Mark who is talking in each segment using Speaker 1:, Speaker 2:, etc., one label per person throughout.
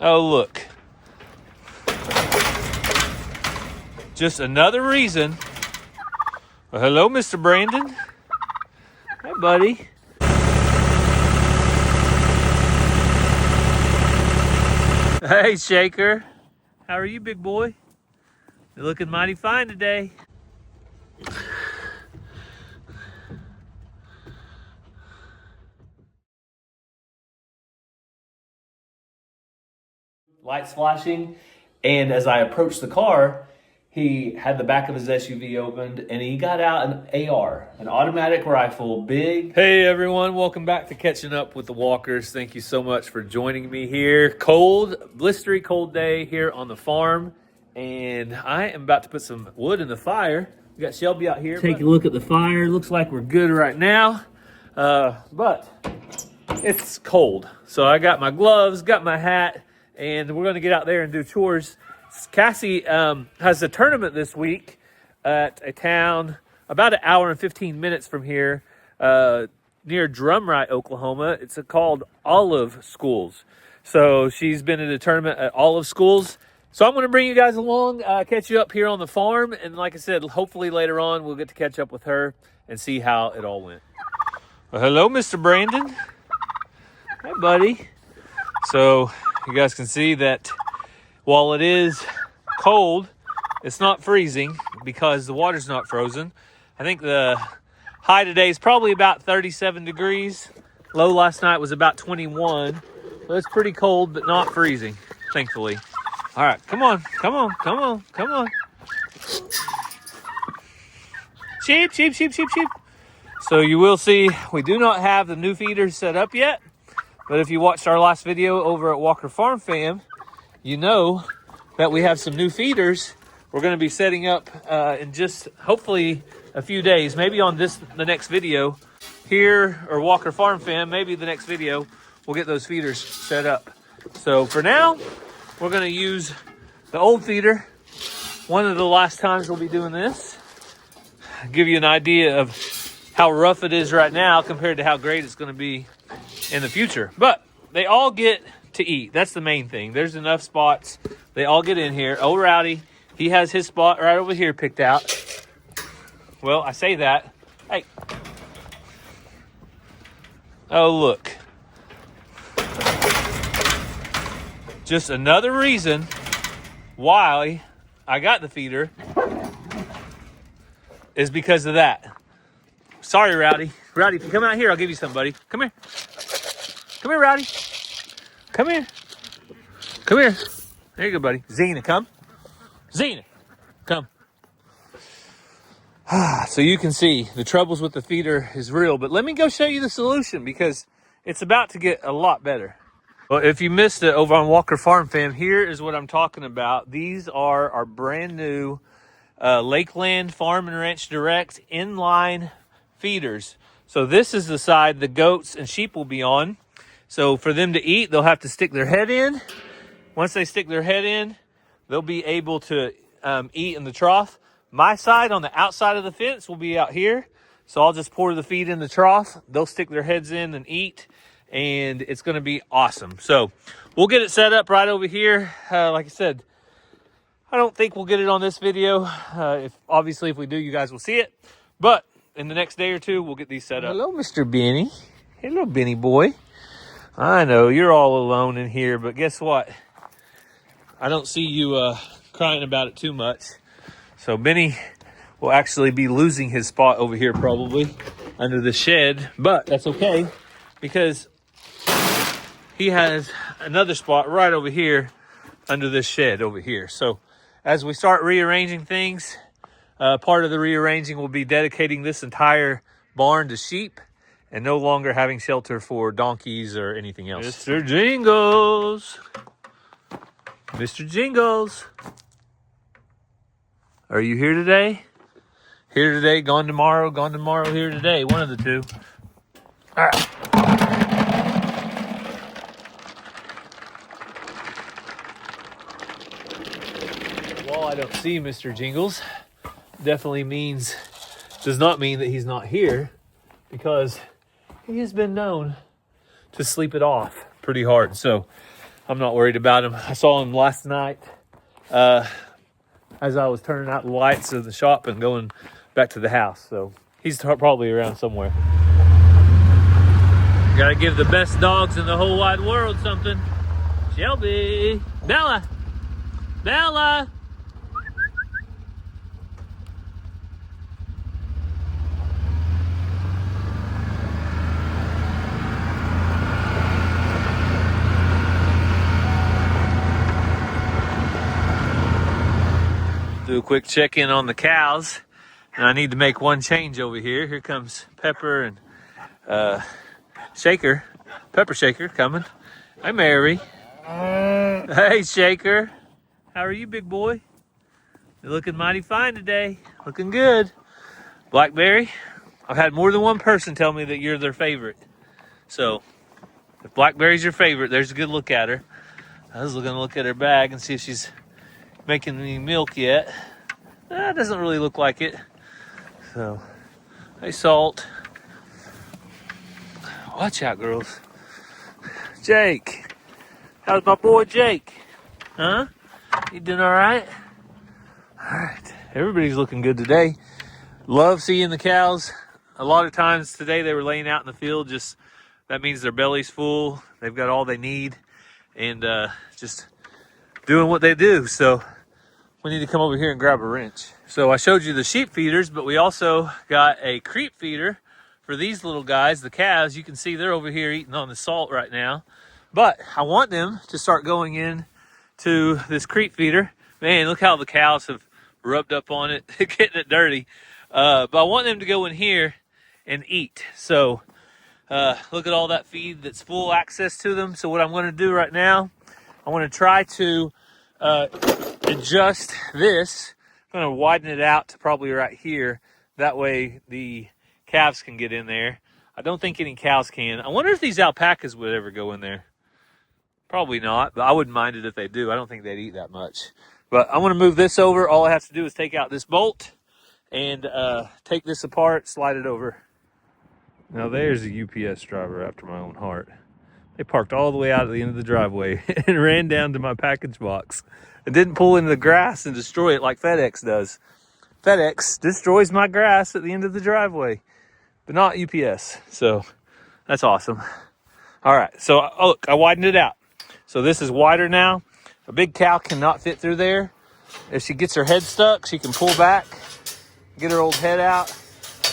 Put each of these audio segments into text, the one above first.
Speaker 1: Oh, look. Just another reason. Well, hello, Mr. Brandon. Hey, buddy. Hey, Shaker. How are you, big boy? You're looking mighty fine today. Lights flashing, and as I approached the car, he had the back of his SUV opened, and he got out an AR, an automatic rifle, big. Hey everyone, welcome back to Catching Up with the Walkers. Thank you so much for joining me here. Cold, blistery cold day here on the farm, and I am about to put some wood in the fire. We got Shelby out here. Take a look at the fire. Looks like we're good right now, but it's cold. So I got my gloves, got my hat, and we're going to get out there and do chores. Cassie has a tournament this week at a town about an hour and 15 minutes from here near Drumright, Oklahoma. It's called Olive Schools. So she's been in a tournament at Olive Schools. So I'm going to bring you guys along, catch you up here on the farm. And like I said, hopefully later on we'll get to catch up with her and see how it all went. Well, hello, Mr. Brandon. Hey, buddy. So you guys can see that while it is cold, it's not freezing because the water's not frozen. I think the high today is probably about 37 degrees. Low last night was about 21. So it's pretty cold, but not freezing, thankfully. All right, come on, come on, come on, come on. Sheep, sheep, sheep, sheep, sheep. So you will see we do not have the new feeders set up yet. But if you watched our last video over at Walker Farm Fam, you know that we have some new feeders we're going to be setting up in just hopefully a few days. Maybe on the next video here, or Walker Farm Fam, maybe the next video we'll get those feeders set up. So for now, we're going to use the old feeder. One of the last times we'll be doing this. Give you an idea of how rough it is right now compared to how great it's going to be in the future. But they all get to eat. That's the main thing. There's enough spots. They all get in here. Oh, Rowdy, he has his spot right over here picked out. Well, I say that. Hey. Oh, look. Just another reason why I got the feeder is because of that. Sorry, Rowdy. Rowdy, if you come out here, I'll give you some, buddy. Come here. Come here, Rowdy. Come here. Come here. There you go, buddy. Xena, come. Xena, come. So you can see the troubles with the feeder is real, but let me go show you the solution because it's about to get a lot better. Well, if you missed it over on Walker Farm Fam, here is what I'm talking about. These are our brand new Lakeland Farm and Ranch Direct inline feeders. So this is the side the goats and sheep will be on. So for them to eat, they'll have to stick their head in. Once they stick their head in, they'll be able to eat in the trough. My side on the outside of the fence will be out here. So I'll just pour the feed in the trough. They'll stick their heads in and eat, and it's going to be awesome. So we'll get it set up right over here. Like I said, I don't think we'll get it on this video. Obviously, if we do, you guys will see it. But in the next day or two, we'll get these set up. Hello, Mr. Benny. Hello, Benny boy. I know you're all alone in here, but guess what? I don't see you crying about it too much. So Benny will actually be losing his spot over here probably under the shed, but that's okay because he has another spot right over here under this shed over here. So as we start rearranging things, part of the rearranging will be dedicating this entire barn to sheep and no longer having shelter for donkeys or anything else. Mr. Jingles. Mr. Jingles. Are you here today? Here today, gone tomorrow, here today. One of the two. All right. While I don't see Mr. Jingles, definitely does not mean that he's not here, because he has been known to sleep it off pretty hard. So I'm not worried about him. I saw him last night as I was turning out the lights of the shop and going back to the house. So he's probably around somewhere. Gotta give the best dogs in the whole wide world something. Shelby, Bella, Bella. Do a quick check-in on the cows. And I need to make one change over here. Here comes Pepper and Shaker. Pepper Shaker coming. Hi, Mary. Hey, Shaker. How are you, big boy? You're looking mighty fine today. Looking good. Blackberry. I've had more than one person tell me that you're their favorite. So, if Blackberry's your favorite, there's a good look at her. I was looking to look at her bag and see if she's making any milk yet. It doesn't really look like it. So, hey, Salt. Watch out, girls. Jake. How's my boy Jake? Huh? You doing all right? All right. Everybody's looking good today. Love seeing the cows. A lot of times today they were laying out in the field. Just that means their belly's full. They've got all they need, and just doing what they do. So we need to come over here and grab a wrench. So I showed you the sheep feeders, but we also got a creep feeder for these little guys, the calves. You can see they're over here eating on the salt right now. But I want them to start going in to this creep feeder. Man, look how the cows have rubbed up on it, getting it dirty. But I want them to go in here and eat. So look at all that feed that's full access to them. So what I'm going to do right now, I want to try to adjust this. I'm going to widen it out to probably right here. That way the calves can get in there. I don't think any cows can. I wonder if these alpacas would ever go in there. Probably not, but I wouldn't mind it if they do. I don't think they'd eat that much. But I'm going to move this over. All I have to do is take out this bolt and take this apart, slide it over. Now there's a UPS driver after my own heart. They parked all the way out at the end of the driveway and ran down to my package box and didn't pull into the grass and destroy it like FedEx does. FedEx destroys my grass at the end of the driveway, but not UPS. So that's awesome. All right, so look, I widened it out. So this is wider now. A big cow cannot fit through there. If she gets her head stuck, she can pull back, get her old head out,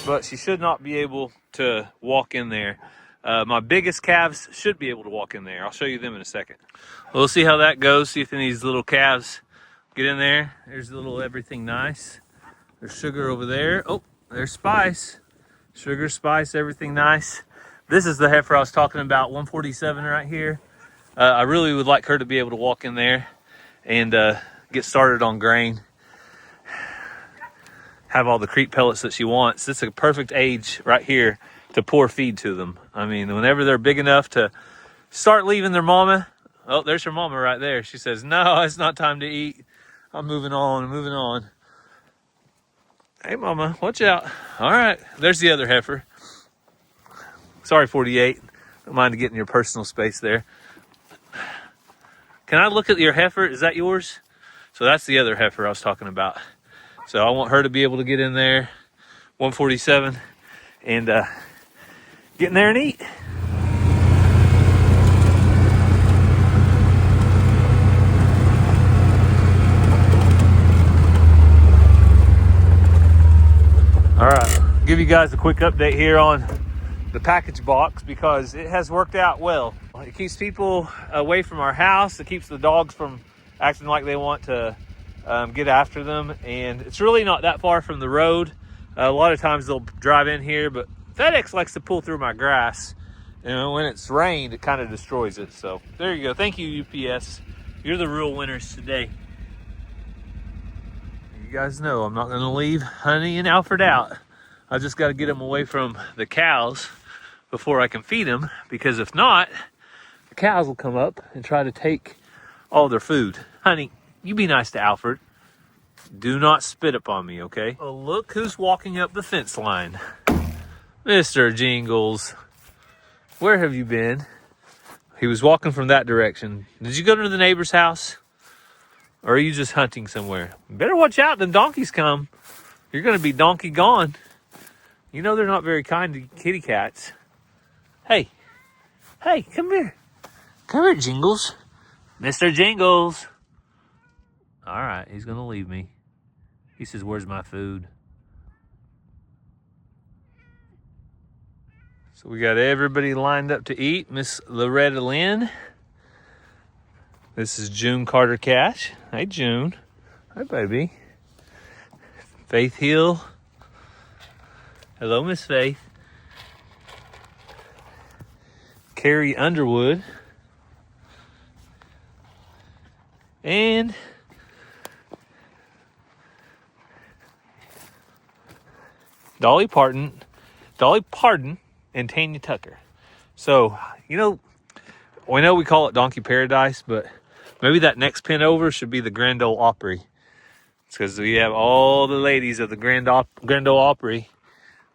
Speaker 1: but she should not be able to walk in there. My biggest calves should be able to walk in there. I'll show you them in a second. We'll see how that goes, see if any of these little calves get in there. There's a little everything nice. There's Sugar over there. Oh, there's Spice. Sugar, Spice, everything nice. This is the heifer I was talking about, 147 right here. I really would like her to be able to walk in there and get started on grain. Have all the creep pellets that she wants. This is a perfect age right here to pour feed to them. I mean, whenever they're big enough to start leaving their mama. Oh, there's her mama right there. She says, no, it's not time to eat. I'm moving on, moving on. Hey, mama, watch out. All right, there's the other heifer. Sorry, 48. Don't mind getting your personal space there. Can I look at your heifer? Is that yours? So that's the other heifer I was talking about. So I want her to be able to get in there, 147, and get in there and eat. All right, I'll give you guys a quick update here on the package box because it has worked out well. It keeps people away from our house. It keeps the dogs from acting like they want to get after them. And it's really not that far from the road. A lot of times they'll drive in here, but FedEx likes to pull through my grass. And when it's rained, it kind of destroys it. So there you go. Thank you, UPS. You're the real winners today. You guys know I'm not going to leave Honey and Alfred out. I just got to get them away from the cows before I can feed them, because if not, the cows will come up and try to take all their food. Honey, you be nice to Alfred. Do not spit upon me, okay? Well, look who's walking up the fence line. Mr. Jingles. Where have you been? He was walking from that direction. Did you go to the neighbor's house? Or are you just hunting somewhere? You better watch out, them donkeys come. You're going to be donkey gone. You know they're not very kind to kitty cats. Hey, come here. Come here, Jingles. Mr. Jingles. All right, he's going to leave me. He says, where's my food? So we got everybody lined up to eat. Miss Loretta Lynn. This is June Carter Cash. Hey, June. Hi, baby. Faith Hill. Hello, Miss Faith. Carrie Underwood. And Dolly Parton, and Tanya Tucker. So, we know we call it Donkey Paradise, but maybe that next pin over should be the Grand Ole Opry. It's because we have all the ladies of the Grand Ole Opry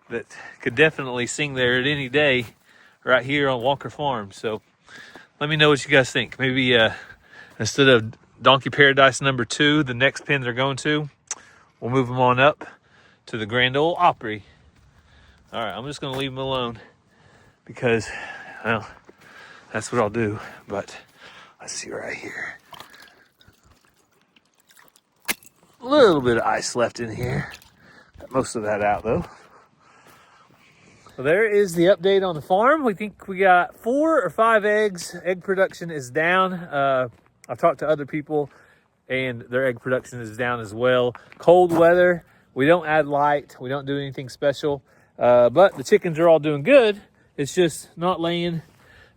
Speaker 1: that could definitely sing there at any day right here on Walker Farm. So let me know what you guys think. Maybe instead of Donkey Paradise number 2, the next pin they're going to, we'll move them on up to the Grand Ole Opry. All right, I'm just going to leave them alone because, well, that's what I'll do. But let's see right here. A little bit of ice left in here. Got most of that out, though. Well, there is the update on the farm. We think we got 4 or 5 eggs. Egg production is down. I've talked to other people, and their egg production is down as well. Cold weather. We don't add light. We don't do anything special. But the chickens are all doing good. It's just not laying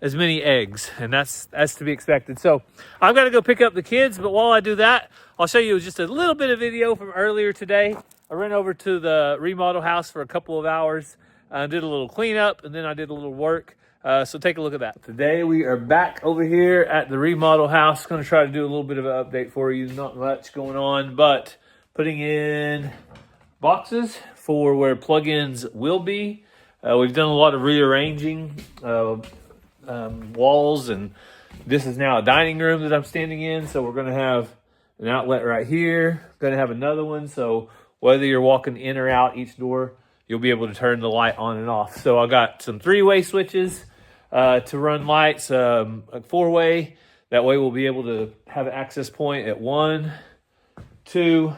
Speaker 1: as many eggs, and that's to be expected. So I've got to go pick up the kids, but while I do that, I'll show you just a little bit of video from earlier today. I ran over to the remodel house for a couple of hours. I did a little cleanup, and then I did a little work. So take a look at that. Today we are back over here at the remodel house. Going to try to do a little bit of an update for you. Not much going on, but putting in boxes for where plugins will be. We've done a lot of rearranging walls, and this is now a dining room that I'm standing in. So we're going to have an outlet right here. Going to have another one. So whether you're walking in or out each door, you'll be able to turn the light on and off. So I got some 3-way switches to run lights, a 4-way. That way we'll be able to have an access point at 1, 2,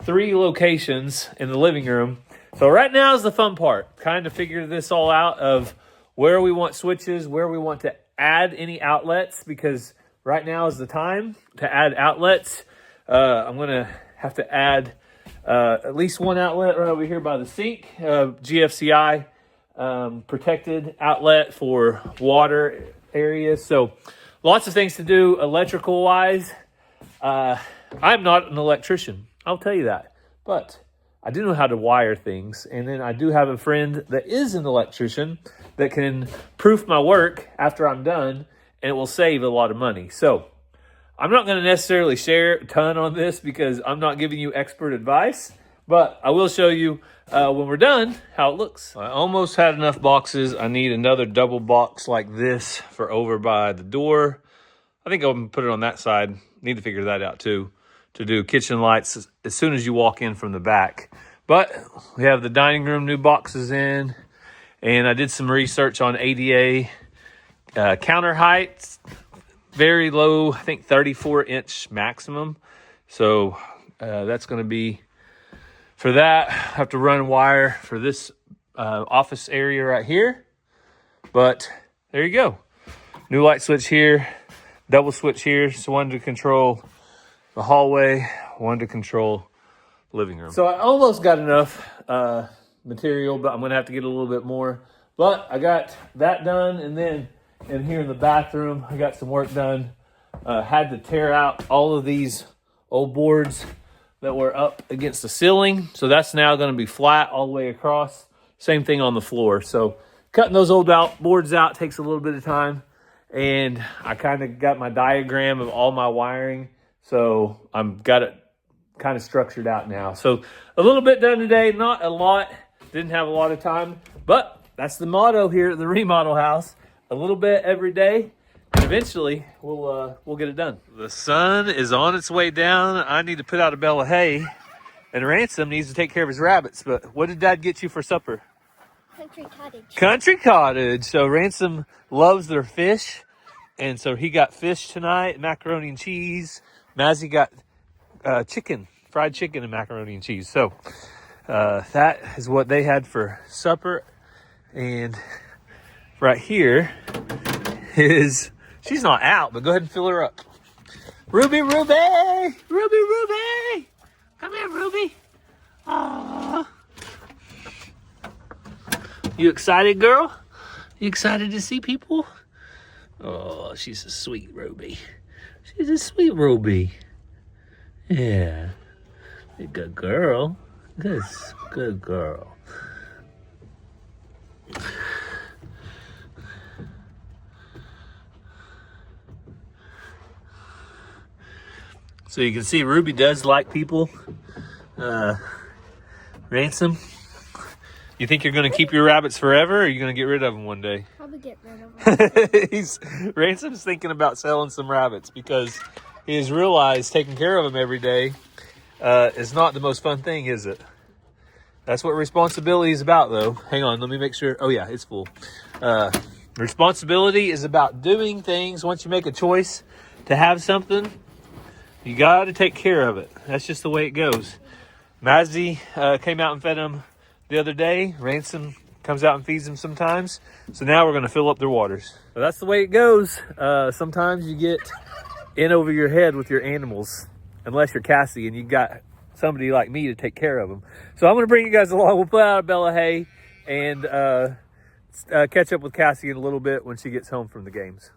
Speaker 1: 3 locations in the living room. So right now is the fun part, kind of figure this all out of where we want switches, where we want to add any outlets, because right now is the time to add outlets. I'm going to have to add at least 1 outlet right over here by the sink, GFCI protected outlet for water areas. So lots of things to do electrical wise. I'm not an electrician, I'll tell you that, but I do know how to wire things. And then I do have a friend that is an electrician that can proof my work after I'm done, and it will save a lot of money. So I'm not going to necessarily share a ton on this because I'm not giving you expert advice, but I will show you when we're done how it looks. I almost had enough boxes. I need another double box like this for over by the door. I think I'm going to put it on that side. Need to figure that out too, to do kitchen lights as soon as you walk in from the back. But we have the dining room new boxes in, and I did some research on ADA counter heights. Very low, I think 34-inch maximum. So that's going to be, for that, I have to run wire for this office area right here. But there you go. New light switch here, double switch here. So one to control the hallway, one to control the living room. So I almost got enough material, but I'm going to have to get a little bit more. But I got that done, and then in here in the bathroom, I got some work done. Had to tear out all of these old boards that were up against the ceiling. So that's now going to be flat all the way across. Same thing on the floor. So cutting those old boards out takes a little bit of time. And I kind of got my diagram of all my wiring. So I've got it kind of structured out now. So a little bit done today, not a lot. Didn't have a lot of time. But that's the motto here at the remodel house. A little bit every day, And eventually, we'll get it done. The sun is on its way down. I need to put out a bale of hay. And Ransom needs to take care of his rabbits. But what did Dad get you for supper?
Speaker 2: Country cottage.
Speaker 1: Country cottage. So Ransom loves their fish. And so he got fish tonight, macaroni and cheese. Mazzy got chicken, fried chicken and macaroni and cheese. So that is what they had for supper. And right here is, she's not out, but go ahead and fill her up. Ruby, Ruby! Ruby, Ruby! Come here, Ruby. Aww. You excited, girl? You excited to see people? Oh, she's a sweet Ruby. She's a sweet Ruby. Yeah. Good girl. Good girl. So you can see Ruby does like people. Ransom, you think you're going to keep your rabbits forever, or are you going to get rid of them one day?
Speaker 2: Probably get rid of them.
Speaker 1: Ransom's thinking about selling some rabbits because he has realized taking care of them every day is not the most fun thing, is it? That's what responsibility is about, though. Hang on, let me make sure. Oh, yeah, it's full. Responsibility is about doing things. Once you make a choice to have something, you got to take care of it. That's just the way it goes. Mazzy came out and fed him the other day. Ransom comes out and feeds them sometimes. So now we're going to fill up their waters. So that's the way it goes. Sometimes you get in over your head with your animals, unless you're Cassie and you got somebody like me to take care of them. So I'm going to bring you guys along. We'll put out a bale of hay and catch up with Cassie in a little bit when she gets home from the games.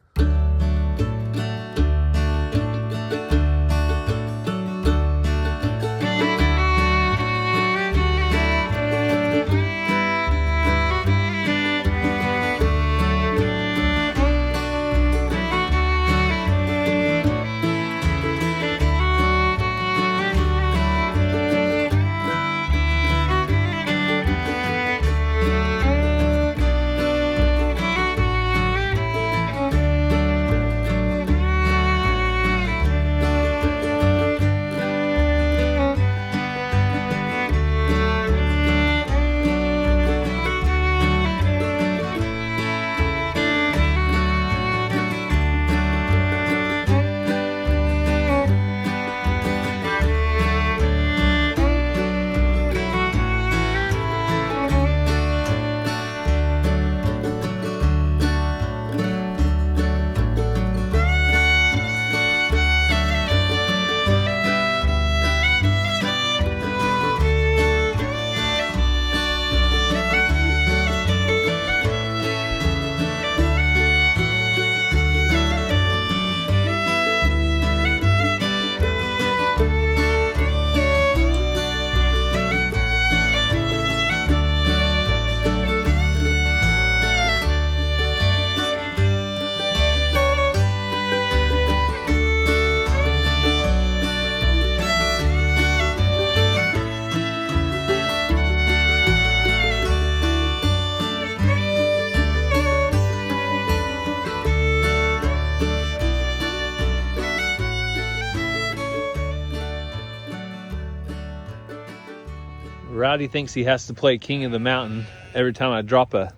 Speaker 1: Rowdy thinks he has to play King of the Mountain every time I drop a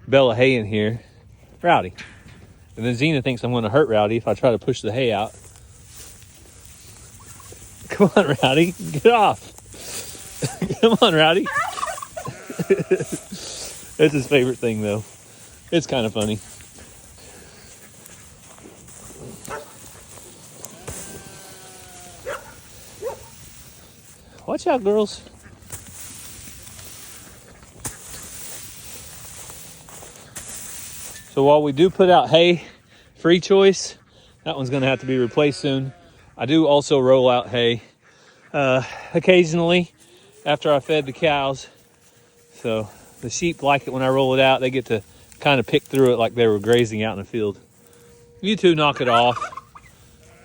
Speaker 1: bale of hay in here. Rowdy. And then Xena thinks I'm going to hurt Rowdy if I try to push the hay out. Come on, Rowdy. Get off. Come on, Rowdy. It's his favorite thing, though. It's kind of funny. Watch out, girls. So while we do put out hay, free choice, that one's gonna have to be replaced soon. I do also roll out hay occasionally after I fed the cows. So the sheep like it when I roll it out. They get to kind of pick through it like they were grazing out in the field. You two knock it off.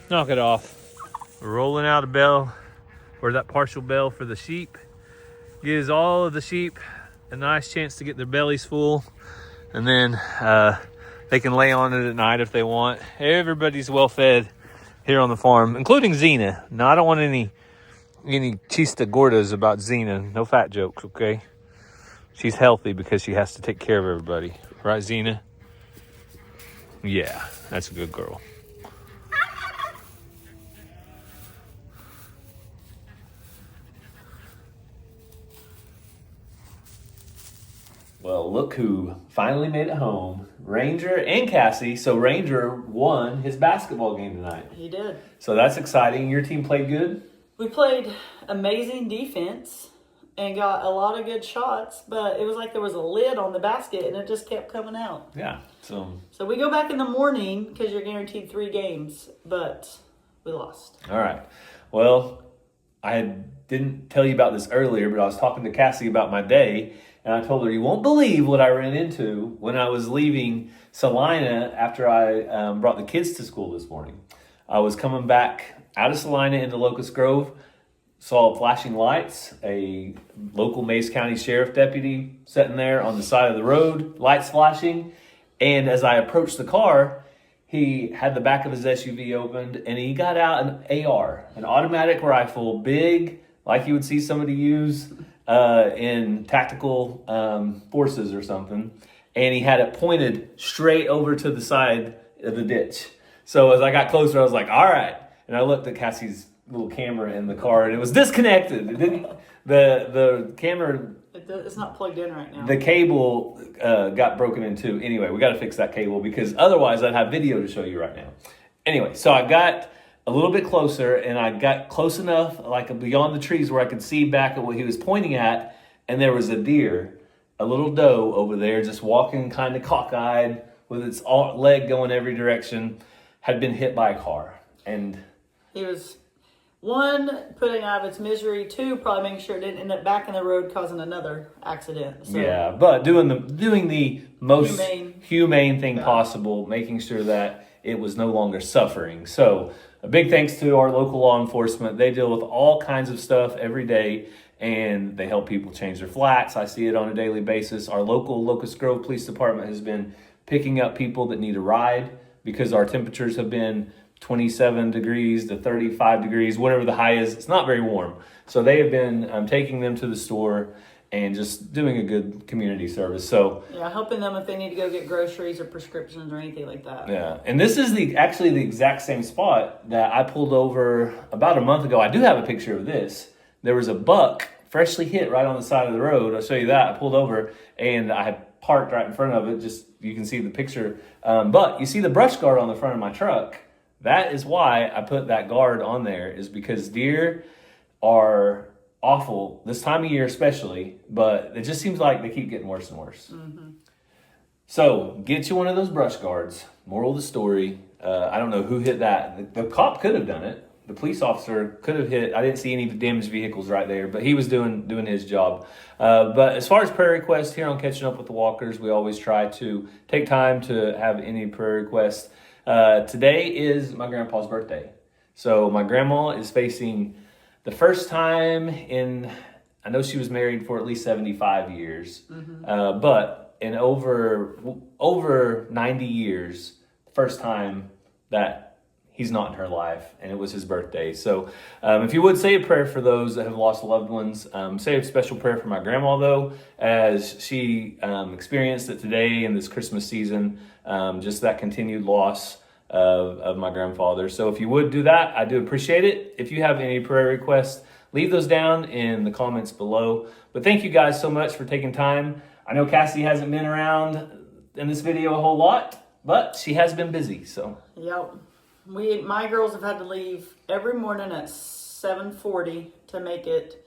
Speaker 1: Knock it off. We're rolling out a bale, or that partial bale for the sheep. Gives all of the sheep a nice chance to get their bellies full. And then They can lay on it at night if they want. Everybody's well fed here on the farm, including Xena. Now, I don't want any chista gordas about Xena. No fat jokes, okay? She's healthy because she has to take care of everybody. Right, Xena? Yeah, that's a good girl. Well, look who finally made it home. Ranger and Cassie. So Ranger won his basketball game tonight.
Speaker 3: He did.
Speaker 1: So that's exciting. Your team played good?
Speaker 3: We played amazing defense and got a lot of good shots, but it was like there was a lid on the basket and it just kept coming out.
Speaker 1: Yeah.
Speaker 3: So we go back in the morning because you're guaranteed 3 games, but we lost.
Speaker 1: All right. Well, I didn't tell you about this earlier, but I was talking to Cassie about my day. And I told her, you won't believe what I ran into when I was leaving Salina after I brought the kids to school this morning. I was coming back out of Salina into Locust Grove, saw flashing lights, a local Mays County Sheriff deputy sitting there on the side of the road, lights flashing. And as I approached the car, he had the back of his SUV opened and he got out an AR, an automatic rifle, big, like you would see somebody use in tactical forces or something, and he had it pointed straight over to the side of the ditch. So as I got closer, I was like, all right. And I looked at Cassie's little camera in the car, and it was disconnected. It didn't, the camera...
Speaker 3: It's not plugged in right now.
Speaker 1: The cable got broken in two. Anyway, we got to fix that cable because otherwise I'd have video to show you right now. Anyway, so I got a little bit closer, and I got close enough, like beyond the trees, where I could see back at what he was pointing at, and there was a deer, a little doe over there, just walking kind of cockeyed with its leg going every direction, had been hit by a car. And
Speaker 3: he was, 1, putting out of its misery, 2, probably making sure it didn't end up back in the road causing another accident. So,
Speaker 1: yeah, but doing the most humane thing
Speaker 3: Yeah.
Speaker 1: possible, making sure that it was no longer suffering. So a big thanks to our local law enforcement. They deal with all kinds of stuff every day, and they help people change their flats. I see it on a daily basis. Our local Locust Grove Police Department has been picking up people that need a ride because our temperatures have been 27 degrees to 35 degrees, whatever the high is. It's not very warm. So they have been taking them to the store and just doing a good community service. So
Speaker 3: yeah, helping them if they need to go get groceries or prescriptions or anything like that.
Speaker 1: yeah, and this is actually the exact same spot that I pulled over about a month ago. I do have a picture of this. There was a buck freshly hit right on the side of the road. I'll show you that. I pulled over and I had parked right in front of it. Just you can see the picture. But you see the brush guard on the front of my truck. That is why I put that guard on there, is because deer are awful this time of year especially, but it just seems like they keep getting worse and worse. Mm-hmm. So get you one of those brush guards. Moral of the story, I don't know who hit that. The cop could have done it. The police officer could have hit. I didn't see any damaged vehicles right there, but he was doing his job. But as far as prayer requests here on Catching Up with the Walkers, we always try to take time to have any prayer requests. Today is my grandpa's birthday. So my grandma is facing the first time in, I know she was married for at least 75 years, but in over 90 years, first time that he's not in her life, and it was his birthday. So if you would say a prayer for those that have lost loved ones, say a special prayer for my grandma, though, as she experienced it today in this Christmas season, just that continued loss of my grandfather. So if you would do that, I do appreciate it. If you have any prayer requests, leave those down in the comments below. But thank you guys so much for taking time. I know Cassie hasn't been around in this video a whole lot, but she has been busy. So
Speaker 3: Yep. My girls have had to leave every morning at 7:40 to make it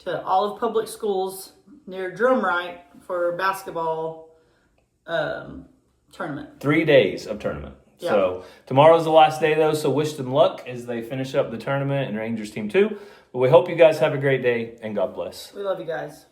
Speaker 3: to Olive Public Schools near Drumright for basketball tournament.
Speaker 1: 3 days of tournament.
Speaker 3: Yeah.
Speaker 1: So tomorrow's the last day, though, so wish them luck as they finish up the tournament and Rangers team too. But we hope you guys have a great day, and God bless.
Speaker 3: We love you guys.